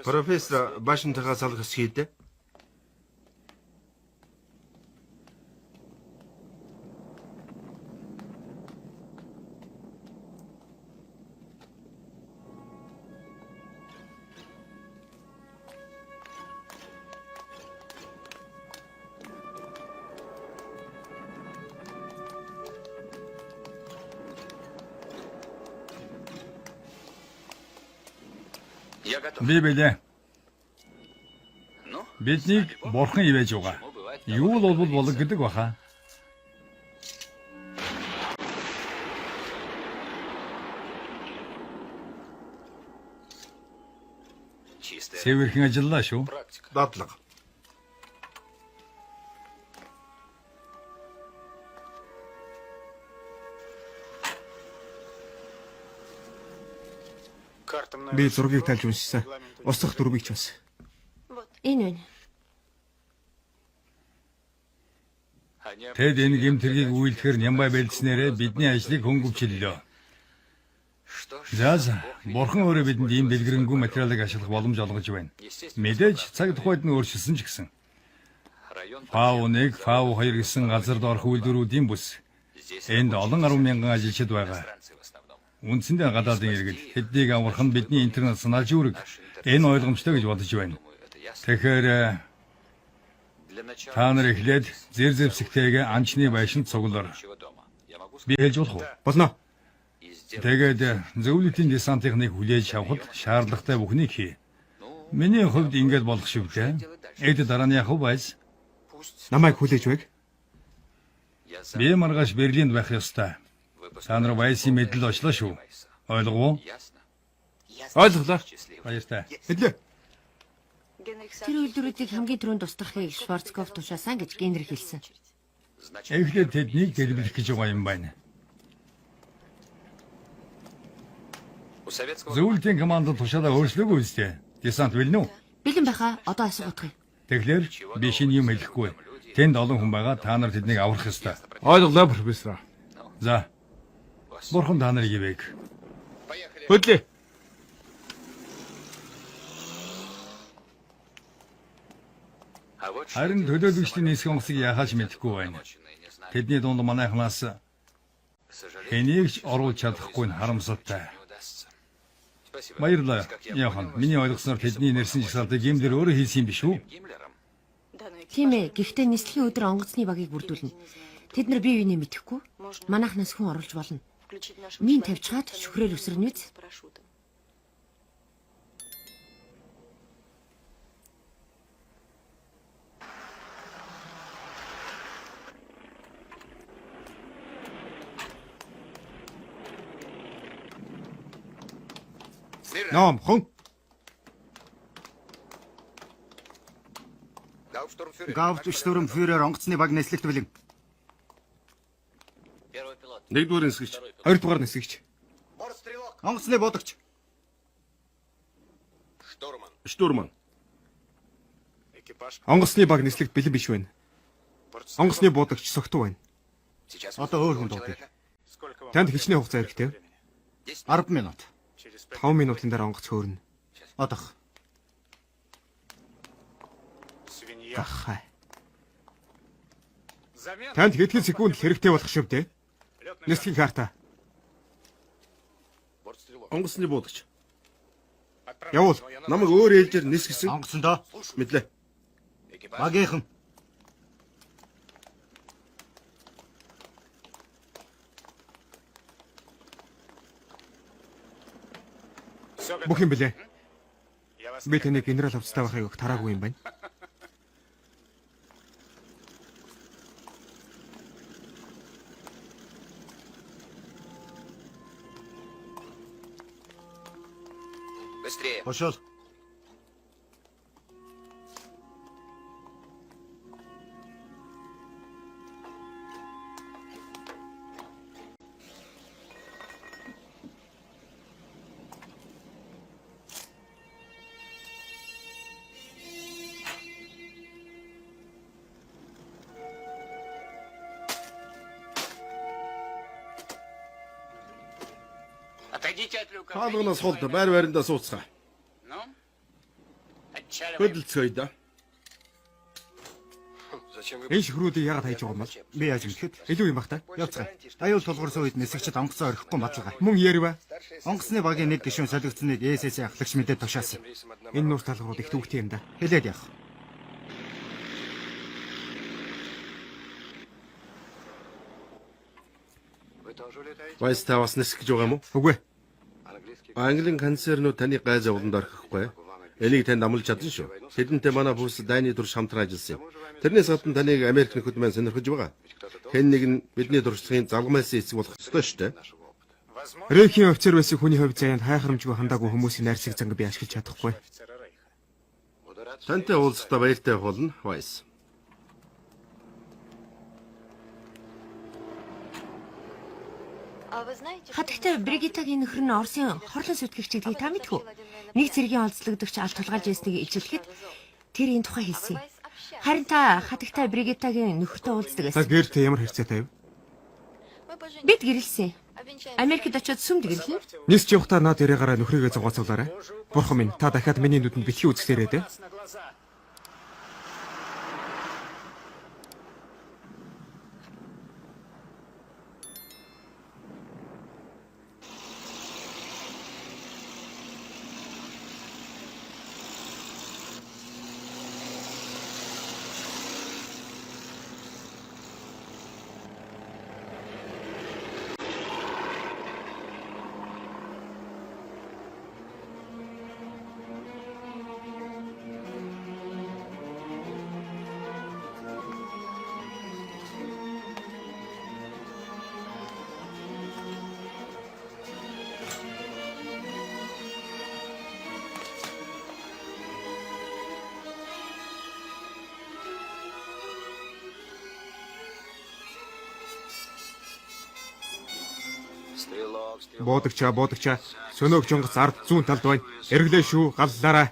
Профессор башинтайгаа салгах хийдэ. Би бэлээ. Биднийг бурхан ивэж байгаа. Юу л болбол болог гэдэг баха. Сэвэрхэн ажиллаа шүү. Дадлага. Би зургийг тайлж уншсан. Устгах дурбыг ч бас. Энэ байна. Тэд энэ гэмтэргийг үйлдэхээр Нямбай бэлдснээрээ бидний ажлыг хөнгөвчлөө. За, бурхан өөрөө бидэнд ийм дэлгэрэнгүй материалыг ашиглах боломж олгож байна. Мэдээж цаг тухайд нь өөрчилсөн ч гэсэн. Фау 1, Фау 2 гэсэн газар доорх үйлдвэрүүдийн бүс. Энд олон 10,000 ажилчид байгаа. Үндсэндээ гадаадын иргэл тэднийг аврах нь бидний интернационал үүрэг. Энэ ойлгомжтой гэж бодож байна. Тэгэхээр та нар эхлээд зэр зэвсэгтэйгээ анчны байшинд цуглаар. Би хэлж болох уу? Болно. Тэгээд зөвлөлтийн десантынхныг хүлээж авахд шаардлагатай бүхнийг хий. Миний хувьд ингэж болох шүү дээ. Эд дараа нь яах вэ байс? Намайг хүлээж байг. Би маргааш Берлинд байх ёстой. Та нар байсын мэдл очлоо шүү. Ойлгов уу? Ойлголоо. Баяртай. Хэлээ. Тэр үйлдвэрүүдийг хамгийн түрүүнд устгахыг Шварцкопф тушаасан гэж Генри хэлсэн. Эхлээд тэднийг дэлбэлэх гэж байгаа юм байна. Зөвлөлтийн командд тушаалаа өөрчлөөгүй үстэй. Десант билнэ үү? Бэлэн байхаа одоо асуух утгыг. Тэгэхээр би шинэ юм хэлэхгүй. Тэнд олон хүн байгаа. Та нар тэднийг аврах ёстой. Ойлголоо профессор. За. Бурхан та нарыг ивэг. Хөдлөө. Харин төлөөлөгчдийн нисэх онгоцыг яхаж мэдэхгүй байна. Тэдний дунд манайхнаас энийг ч оруулж чадахгүй нь харамсалтай. Баярлалаа. Яахан, миний ойлгосноор тэдний нэрсэн жагсаалтыг гимлэр өөрөө хийсэн юм биш үү? Тийм ээ. Гэхдээ нислэгийн өдөр онгоцны багийг бүрдүүлнэ. Тэд нар бие биенээ мэдэхгүй. Манайхнаас хүн оруулж болно. Мин тавьчихад шүхрээр өсрөн үз. Ном хон. Гауптштурм фюрер онгоцны баг нислэгт бэлэн. Нэгдүгээр нисгэгч. Хоёрдугаар нисгэгч. Онгоцны буудагч. Штурман. Онгоцны баг нислэгт бэлэн биш байна. Онгоцны буудагч согтуу байна. Одоо өөр хүн дуудъя. Танд хичнээн хугацаа хэрэгтэй. 10 минут. 5 минутын дараа онгоц хөөрнө. Одох. Гахай. Танд хэдхэн секунд хэрэгтэй болох шүү дээ. Нислэгийн карта. Онгоцны буудагч. Явуул. Намайг өөр ээлжээр нисгэсэн. Онгоцондоо Мэдлээ. багийнхан. Бүх юм блэ. Би тэнийг генерал авцтай байхыг тараагүй юм байна. Хошол. Хаалганаас холд байр байрандаа сууцгаа. Хөдөлцгөөе да. Энэ шихрүүдийг яагаад хайж байгаа юм бол? Би яаж мэдхэд? Илүү юм бах та. Явцгаая. Аюул тулгуурсан үед нисгчд онгоцоо орхихгүй баталгаа. Мөн ярива. Онгоцны багийн нэг гишүүн солигдсоныг ээсээс ахлагч мэдээд тушаасан. Энэ нууц талхрууд их төвхтэй юм да. Хэлээд явах. Вайс та бас нисгэж байгаа юм уу? Үгүй. Английн канцернууд таны гай зовлонд орхихгүй. Энийг танд амлаж чадсан шүү. Тэдэнтэй манай бүс дайны турш хамтран ажилласан юм. Тэрнээс гадна таныг Америк нөхөд маань сонирхож байгаа. Хэн нэг нь бидний туршлагын залгамайлсан эцэг болох ёстой шүү дээ. Рейхийн офицер байсан хүний хувьд заяанд хайхрамжгүй хандаагүй хүмүүсийн найрсаг занг би ашиглаж чадахгүй. Тантай уулзахдаа баяртай болно, Вайс. Хатагтай Бригитагийн нөхөр нь Оросын хорлон сүтгэгч гэдгийг та мэдэх үү? Нэг зэргийн олзлогдогч алт тулгаалж ясныг илчилэхэд тэр энэ тухай хэлсэн. Харин та хатагтай Бригитагийн нөхөртэй уулздаг За байсан. гэртээ ямар хэрцээтэй вэ? Бид гэрэлсэн. Америкт очиод сүмд гэрлээ. Нисч явахдаа над яриагараа нөхрийгээ зугаацуулаарай. Бурхан минь, та дахиад миний нүдэнд битгий үзэхээрээ дээ. Буудагчаа. Сөнөөг жонгац ард зүүн талд байна. Эргэлээ шүү, галлаарай.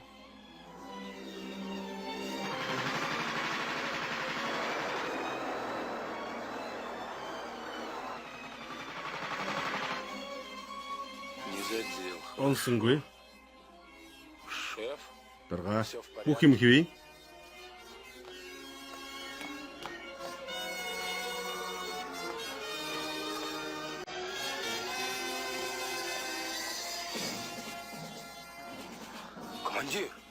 Олсонгүй. Дарга. Бүх юм хэвээ.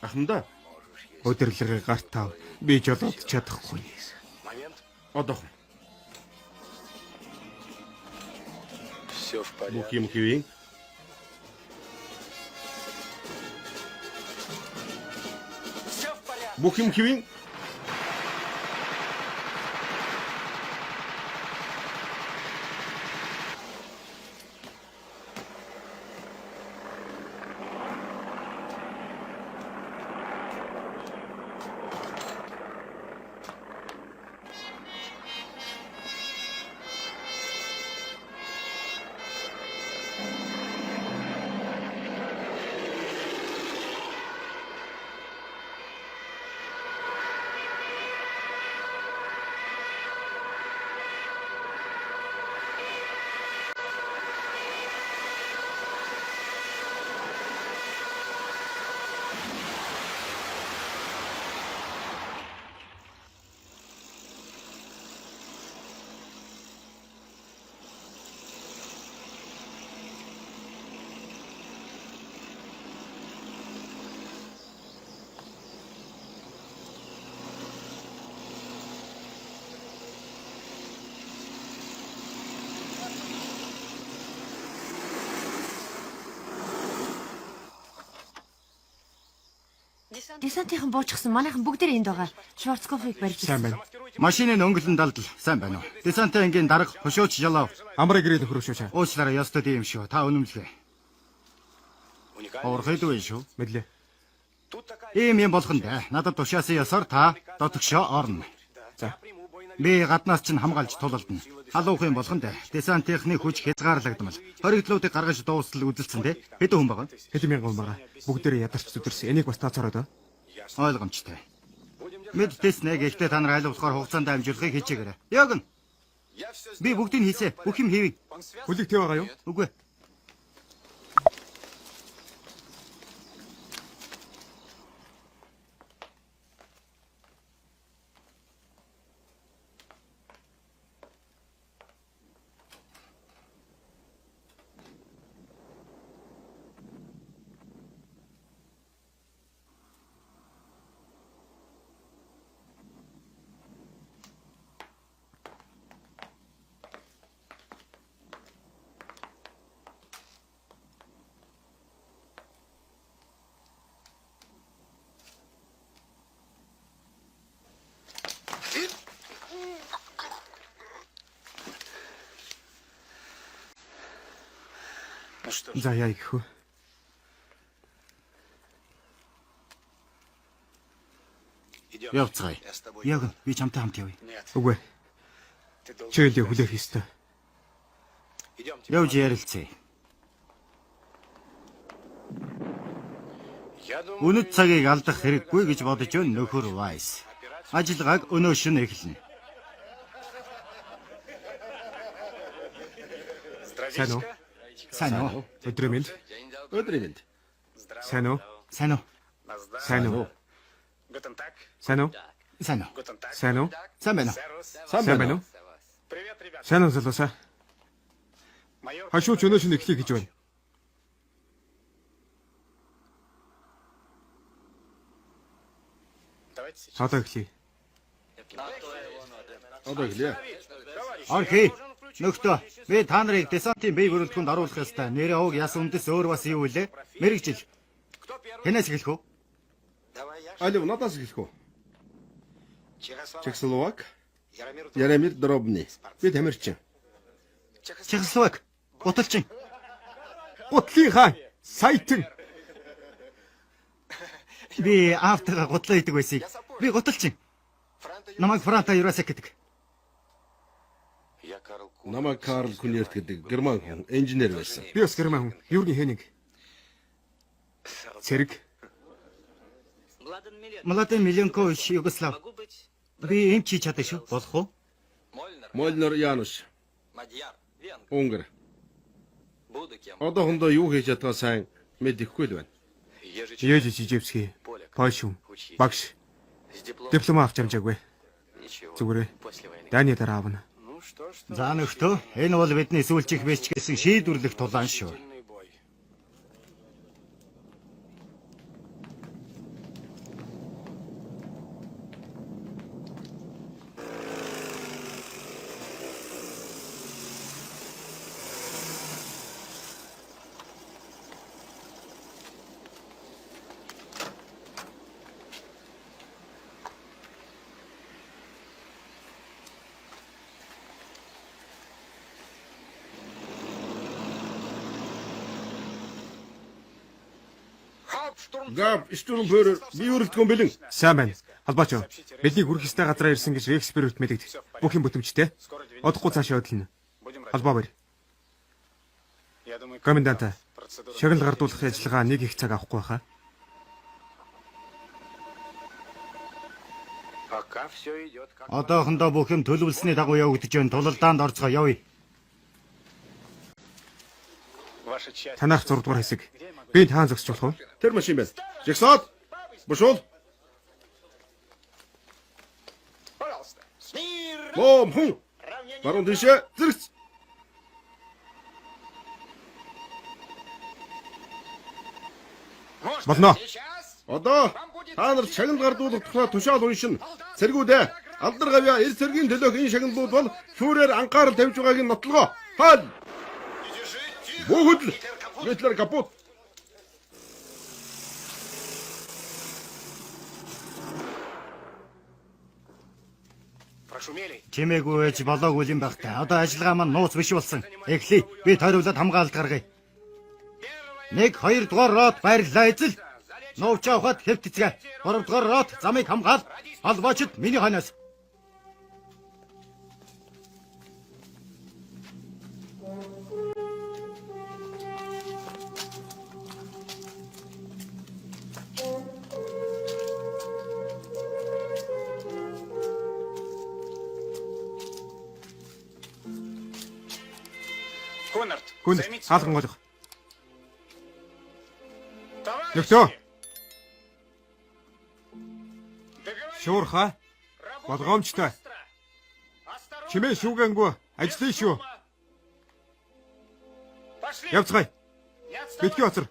Ахмада. Өдөрлөгөө гарт тав. Би жолоод чадахгүй. Одоохон. Бүх юм хэвээ. Бүх юм хэвээ. Десантийнхан буучсан манайхан бүгдээр энд байгаа. Шварцкофыг барьж Сайн байна. Машины өнгөлн далдал сайн байна уу? Десантингийн дарга хошууч жалав. Амраа гэрээ нөхрөө шүү чаа. Уучлаарай ёстой юм шүү. Та үнэмлэхэ. Орхойдгүй шүү. Мэдлээ. Ийм юм болох нь дээ. Надад тушаасан ёсоор та дотгошоо орно. За. Би гаднаас чинь хамгаалж тулалдана. Халуух юм болох нь дээ. Десантийнхны хүч хязгаарлагдмал. Хоригдлуудыг гаргаж дуустал үзэлцэн дээ. Хэдэн хүн байгаа? Хэдэн мянган хүн байгаа. Бүгдээрээ ядарч зүдэрсэн. Энийг бас таацаарай доо. Ойлгомжтой. Мэдтэйснэ гэхдээ та нар айлуулахаар хугацаанд амжуулахыг хичээгээрэй. Яг нь. Би бүгдийг хийсэ. Бүх юм хийвээ. Хүлэг тий байгаа юу? Үгүй. За яа гэхүү. Явцгаая. Яг нь би чамтай хамт явъя. Үгүй. Чийлээ хүлээх ёстой. Явж ярилцъя. Үнэт цагийг алдах хэрэггүй гэж бодож өн нөхөр Вайс. Ажиллагааг өнөө шөнө эхэлнэ. Сайн уу? Сайн уу? Өдрөө минь. Өдрийн мэнд. Сайн уу? Сайн уу? Сайн уу? Сайн уу? Сайн уу? Сайн уу? Сайн байна уу? Сайн байна уу? Сайн уу залуусаа? Хашууч өнөө шөнө эхлэе гэж байна. Одоо эхлэе. Одоо хэлье. Орхи. Нөхдөө. Би та нарыг десантын бие бүрэлдэхүүнд оруулах ёстой. Нэрээ уг яс үндэс өөр бас юу вэ? Мэргэжил. Хэнээс эхлэх үү? Алив надаас хэлэх үү? Чехословак. Ярамир Дробны. Би тамирчин. Чехословак. Гуталчин. Гутлын хаан. Саятан. Би автага гутлаа идэг байсан. Би гуталчин. Намайг Франта Юрасек гэдэг. Намайг Карл Кунерт гэдэг герман хүн инженер байсан. Би бас герман хүн. Юрген Хеник. Цэрэг. Младен Миленкович Югослав. Би юм чи чадах шүү. Болох уу? Мольнер Януш. Унгар. Одоохондоо юу хийж чадгаа сайн мэдэхгүй л байна. Ежи Жижевский. Польш хүн. Багш. Диплом авч амжаагүй. Зүгээрээ. Даны дараа авна. За нөхдөө. Энэ бол бидний сүүлчийнх бэлч гэсэн шийдвэрлэх тулаан шүү. Гав штурмфюрер би өрөлдгөн бэлэн. Сайн байна. Холбооч. Бидний хүрэх ёстой газараа ирсэн гэж эксперт мэдэгд. Бүх юм бүтэмжтэй. Одохгүй цаашаа хөдлөнө. Холбоо барь. Комендант. Шагнал гардуулах ажиллагаа нэг их цаг авахгүй хаа. Одоохондоо бүх юм төлөвлөсний дагуу явагдаж байна. Тулалдаанд орцгоо явъя. Танах 6 дугаар хэсэг. Би таан зогсож болох уу? Тэр машин байна. Жигсаад. Бушуул. Бом хүн. Баруун дэше зэрэгц. Болно. Одоо та нар шагнал гардуулах тухай тушаал уншин. Цэргүүдээ алдар гавья эр цэргийн төлөөх энэ шагналууд бол фюрер анхаарал тавьж байгааг нь нотлогоо. Хаал. Богд. Гитлер капут. Чимээгүй ээж болоогүй юм байх та. Одоо ажиллагаа маань нууц биш болсон. Эхлэе. Би тойруулаад хамгаалалт гаргая. 1 2 дугаар рот баярлалаа эзэл. Нууч авахад хэвтцгээ. 3 дугаар рот замыг хамгаал. Холбоочд миний хойноос. Хүн хаалган голох. Нөхдөө. Шуурха. Болгоомжтой. Чимээ шүүгэнгүй ажлын шүү. Явцгаая. Битгий оцор.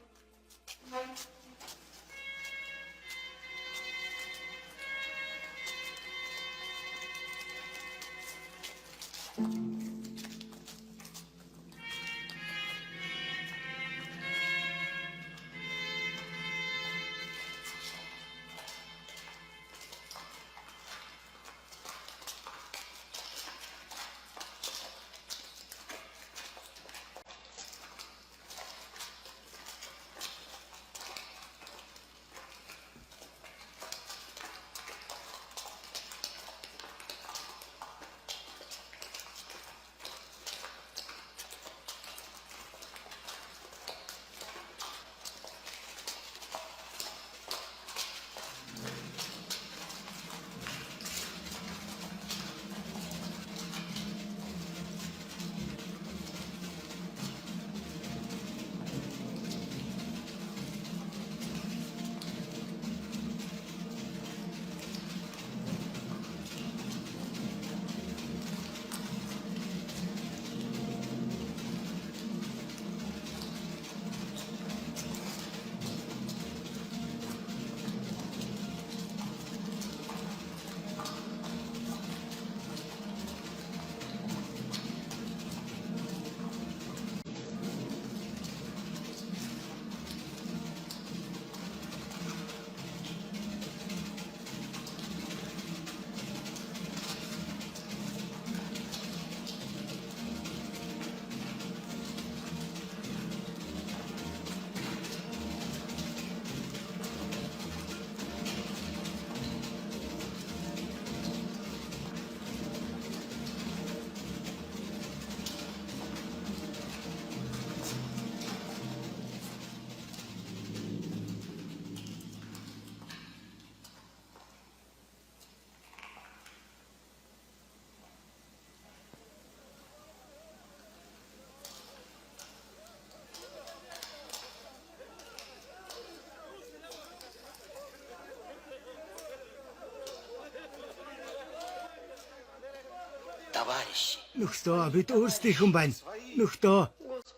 Нөхдөө бид өөрсдийнхэн байна. Нөхдөө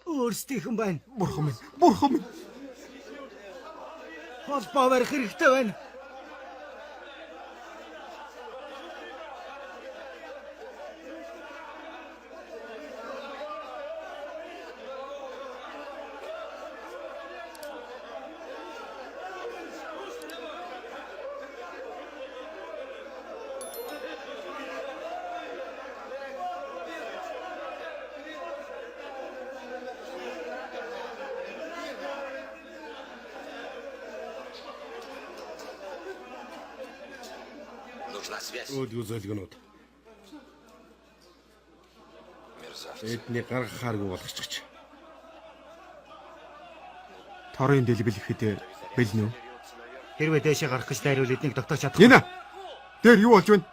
өөрсдийнхэн байна. Бурхан минь. Бурхан минь. Холбоо барих хэрэгтэй байна. Өөдгөө зөлгөнүүд. Эдний гаргахааргүй болгочих. Торын дэлбэл ихэд бэлнэ үү? Хэрвээ дээшээ гарах гэж дайрвал эднийг тогтоож чадах. Нина. Дээр юу болж байна?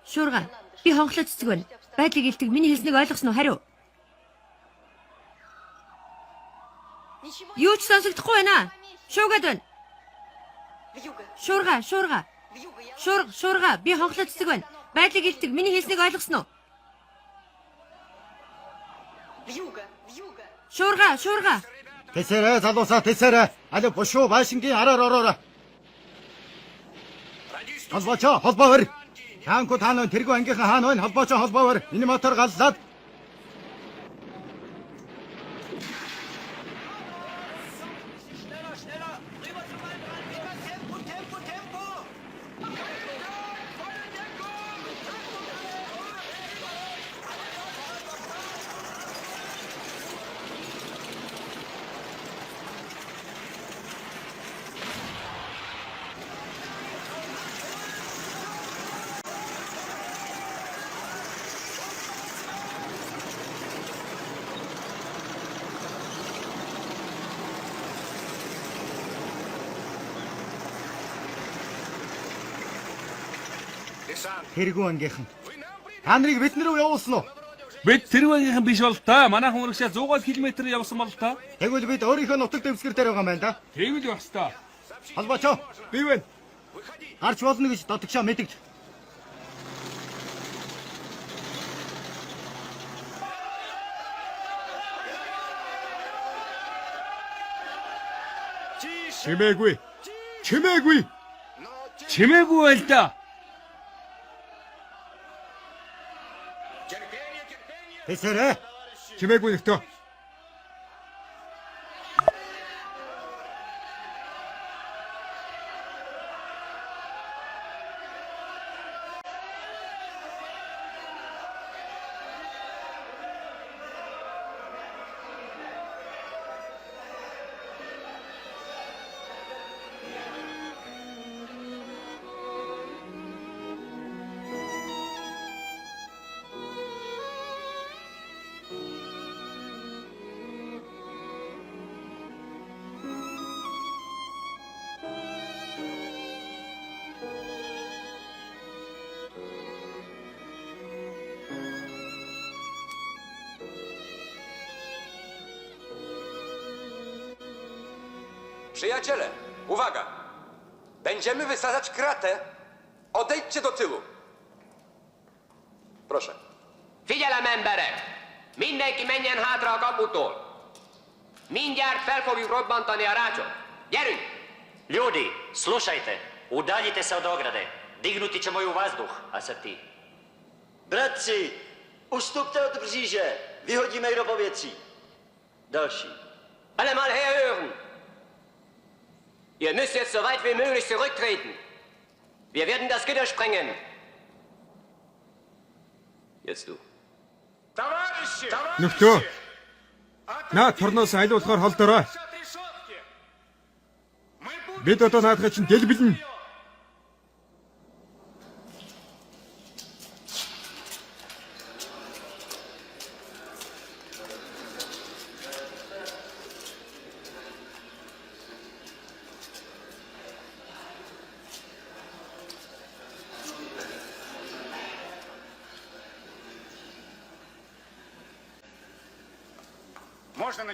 Шуурга. Би хонхлоо цэцэг байна. Байдлыг илтгэх миний хэлснийг ойлгосноо хариу. Юу ч сонсогдохгүй байна. Шуугаад байна. Шуурга. Би хонхлоо цэцэг байна. Байдлыг илтгэх миний хэлснийг ойлгосноо. Шуурга. Тэсэрэ залуусаа тэсэрэ. Али бушуу байшингийн араар ороорой. Холбоочоо холбоо бэр. Таанку таанаа тэргүй ангийнхаа хаана байна? Холбоочоо холбоо бэр. Миний мотор галлаад. Тэргүй ангийнхан. Та нарыг бид нар руу явуулсан уу? Бид тэрвэнийхэн биш бол та. Манайхан урагшаа 100 км явсан бол та. Тэгвэл бид өөрийнхөө нутаг дэвсгэр дээр байгаа юм байна да. Тэгвэл байх та. Холбоочоо. Би байна. Гарч болно гэж дотогшоо мэдэгд. Чимээгүй. Чимээгүй байл та. Тэсэрэ. Чимээгүй нөхдөө. Przyjaciele, uwaga! Będziemy wysadzać kratę. Odejdźcie do tyłu. Proszę. Figyelem, emberek! Mindenki menjen hátra a kaputól! Mindjárt fel fogjuk robbantani a rácsot. Gyerünk! Ljudi, slušajte, udaljite se od ograde. Dignuti ćemo ju u vazduh, a sad ti. Bratři, ustupte od bříže, vyhodíme ji do povětří. Další. Alle mal herhören! Ihr müsst jetzt so weit wie möglich zurücktreten. Wir werden das Gitter sprengen. Jetzt du. Нөхдөө. Наа торноос айлуулахаар холдорой. Бид одоо наадхаа чинь дэлбэлнэ.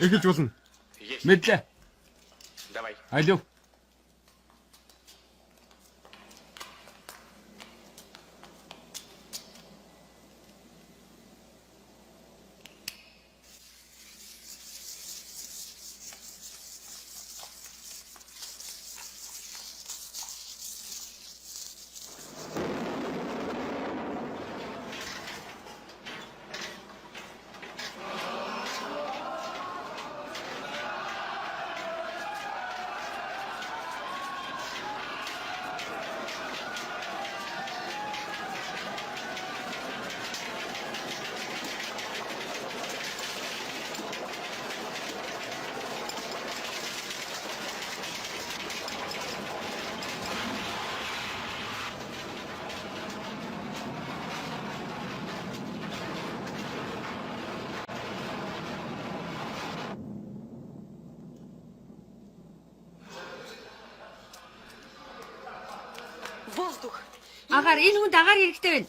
Эхэлж болно. Мэдлээ. Алив. Агаар энэ хүнд агаар хэрэгтэй байна.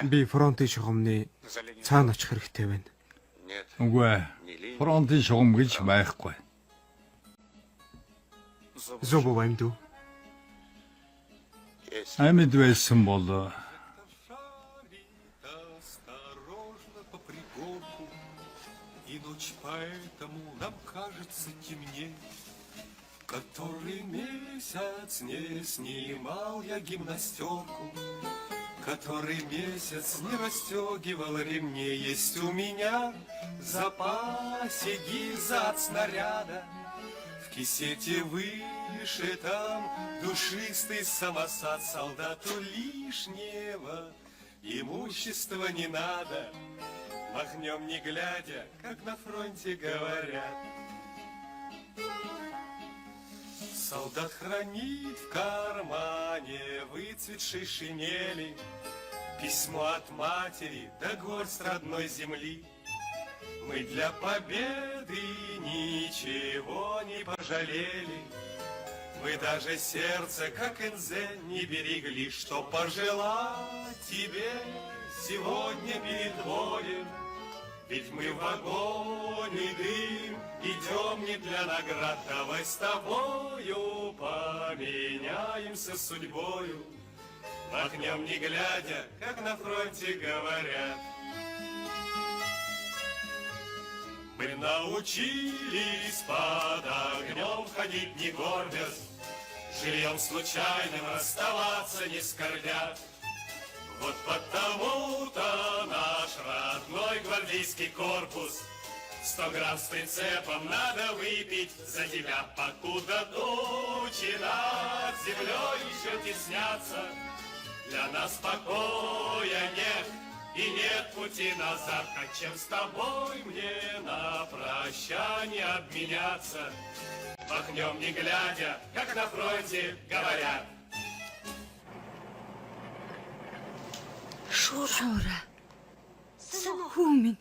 Би фронтын шугамны цаана очих хэрэгтэй байна. Үгүй ээ. Фронтын шугам гэж байхгүй. Зобо ваймду. Амьд байсан бол Осторожно по пригорку, и ночь поэтому нам кажется темней. Который месяц не снимал я гимнастерку, который месяц не расстегивал ремней. Есть у меня в запасе гильза от снаряда, в кисете вышитом душистый самосад. Солдату лишнего имущества не надо, махнем не глядя, как на фронте говорят. Солдат хранит в кармане выцветшей шинели письмо от матери да горсть родной земли. Мы для победы ничего не пожалели, мы даже сердце, как НЗ, не берегли. Что пожелать тебе сегодня перед боем? Ведь мы в огонь и дым идем не для наград. Давай с тобою поменяемся судьбою, махнем не глядя, как на фронте говорят. Мы научились под огнем ходить не горбясь, жильем случайным расставаться не скорбя. Вот потому-то наш родной гвардейский корпус 100 грамм с прицепом надо выпить за тебя, покуда тучи над землей еще теснятся. Для нас покоя нет и нет пути назад, а чем с тобой мне на прощание обменяться? Махнем не глядя, как на фронте говорят. Шура. Хүү минь.